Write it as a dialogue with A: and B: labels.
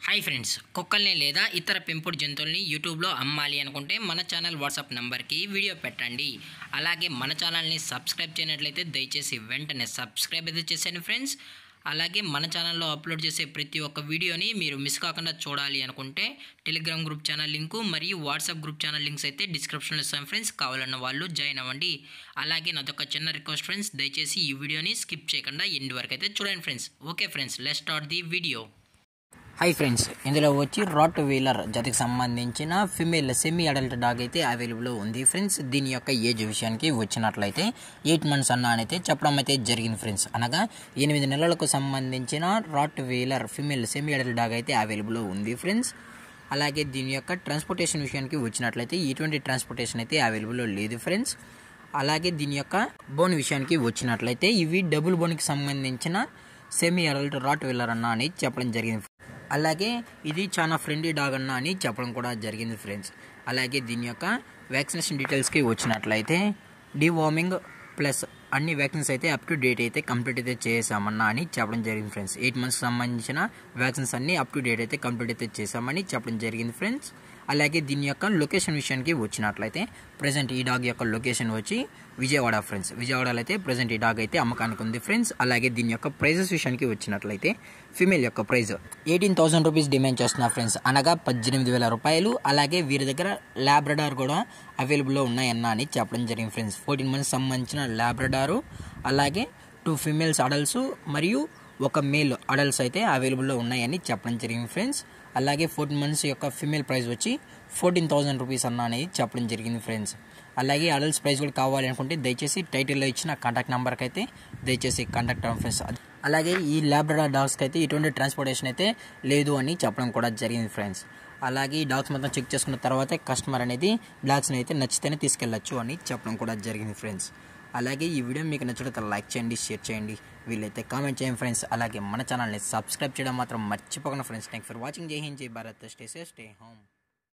A: Hi friends, కుక్కల్ని లేదా ఇతర పెంపుడు జంతువుల్ని యూట్యూబ్లో అమ్మాలి అనుకుంటే మన ఛానల్ వాట్సాప్ నెంబర్కి వీడియో పెట్టండి. అలాగే మన ఛానల్ని సబ్స్క్రైబ్ చేయనట్లయితే దయచేసి వెంటనే సబ్స్క్రైబ్ అయితే చేసేయండి ఫ్రెండ్స్. అలాగే మన ఛానల్లో అప్లోడ్ చేసే ప్రతి ఒక్క వీడియోని మీరు మిస్ కాకుండా చూడాలి అనుకుంటే టెలిగ్రామ్ గ్రూప్ ఛానల్ లింకు మరియు వాట్సాప్ గ్రూప్ ఛానల్ లింక్స్ అయితే డిస్క్రిప్షన్లో ఇస్తాం ఫ్రెండ్స్. కావాలన్న వాళ్ళు జాయిన్ అవ్వండి. అలాగే నాదొక చిన్న రిక్వెస్ట్ ఫ్రెండ్స్, దయచేసి ఈ వీడియోని స్కిప్ చేయకుండా ఎండ్ వరకు అయితే చూడండి friends. Okay friends, let's start the video. Hi friends, ఇందులో వచ్చి రాట్ వీలర్ జాతికి సంబంధించిన ఫిమేల్ సెమీ అడల్ట్ డాగ్ అయితే అవైలబుల్ ఉంది ఫ్రెండ్స్. దీని యొక్క ఏజ్ విషయానికి వచ్చినట్లయితే 8 months అయితే చెప్పడం అయితే జరిగింది ఫ్రెండ్స్. అనగా 8 నెలలకు సంబంధించిన Rottweiler female semi adult dog అయితే అవైలబుల్ ఉంది ఫ్రెండ్స్. అలాగే దీని యొక్క ట్రాన్స్పోర్టేషన్ విషయానికి వచ్చినట్లయితే ఎటువంటి ట్రాన్స్పోర్టేషన్ అయితే అవైలబుల్ లేదు ఫ్రెండ్స్. అలాగే దీని యొక్క బోన్ విషయానికి వచ్చినట్లయితే ఇవి డబుల్ బోన్కి సంబంధించిన సెమీ అడల్ట్ రాట్ వీలర్ అని చెప్పడం జరిగింది. అలాగే ఇది చాలా ఫ్రెండ్లీ డాగ్ అని చెప్పడం కూడా జరిగింది ఫ్రెండ్స్. అలాగే దీని యొక్క వ్యాక్సినేషన్ డీటెయిల్స్కి వచ్చినట్లయితే డివార్మింగ్ ప్లస్ అన్ని వ్యాక్సిన్స్ అయితే అప్ టు డేట్ అయితే కంప్లీట్ అయితే చేసామన్నా అని చెప్పడం జరిగింది ఫ్రెండ్స్. 8 months సంబంధించిన వ్యాక్సిన్స్ అన్ని అప్ టు డేట్ అయితే కంప్లీట్ అయితే చేసామని చెప్పడం జరిగింది ఫ్రెండ్స్. అలాగే దీని యొక్క లొకేషన్ విషయానికి వచ్చినట్లయితే ప్రజెంట్ ఈ డాగ్ యొక్క లొకేషన్ వచ్చి విజయవాడ ఫ్రెండ్స్. విజయవాడలో అయితే ప్రజెంట్ ఈ డాగ్ అయితే అమ్మకానికి ఉంది ఫ్రెండ్స్. అలాగే దీని యొక్క ప్రైజెస్ విషయానికి వచ్చినట్లయితే ఫీమేల్ యొక్క ప్రైజ్ 18,000 రూపీస్ డిమాండ్ చేస్తున్నారు ఫ్రెండ్స్, అనగా 18,000 రూపాయలు. అలాగే వీరి దగ్గర ల్యాబ్రడార్ కూడా అవైలబుల్లో ఉన్నాయన్న అని చెప్పడం జరిగింది ఫ్రెండ్స్. 14 months సంబంధించిన ల్యాబ్రడారు, అలాగే 2 females అడల్ట్స్ మరియు 1 male అడల్ట్స్ అయితే అవైలబుల్లో ఉన్నాయని చెప్పడం జరిగింది ఫ్రెండ్స్. అలాగే 14 months యొక్క ఫీమేల్ ప్రైస్ వచ్చి 14,000 రూపీస్ అనేది చెప్పడం జరిగింది ఫ్రెండ్స్. అలాగే అడల్ట్స్ ప్రైస్ కూడా కావాలి అనుకుంటే దయచేసి టైటిల్లో ఇచ్చిన కాంటాక్ట్ నెంబర్కి అయితే దయచేసి కాంటాక్ట్ అవ్వండి ఫ్రెండ్స్. అలాగే ఈ ల్యాబ్రడార్ డాగ్స్కి అయితే ఎటువంటి ట్రాన్స్పోర్టేషన్ అయితే లేదు అని చెప్పడం కూడా జరిగింది ఫ్రెండ్స్. అలాగే ఈ డాగ్స్ మొత్తం చెక్ చేసుకున్న తర్వాత కస్టమర్ అనేది డాగ్స్ని అయితే నచ్చితేనే తీసుకెళ్ళచ్చు అని చెప్పడం కూడా జరిగింది ఫ్రెండ్స్. అలాగే ఈ వీడియో మీకు నచ్చినట్లయితే లైక్ చేయండి, షేర్ చేయండి, వీళ్ళైతే కామెంట్ చేయండి ఫ్రెండ్స్. అలాగే మన ఛానల్ని సబ్స్క్రైబ్ చేయడం మాత్రం మర్చిపోకండి ఫ్రెండ్స్. Thank for watching. జై హింద్, జై Bharat, stay safe, stay home.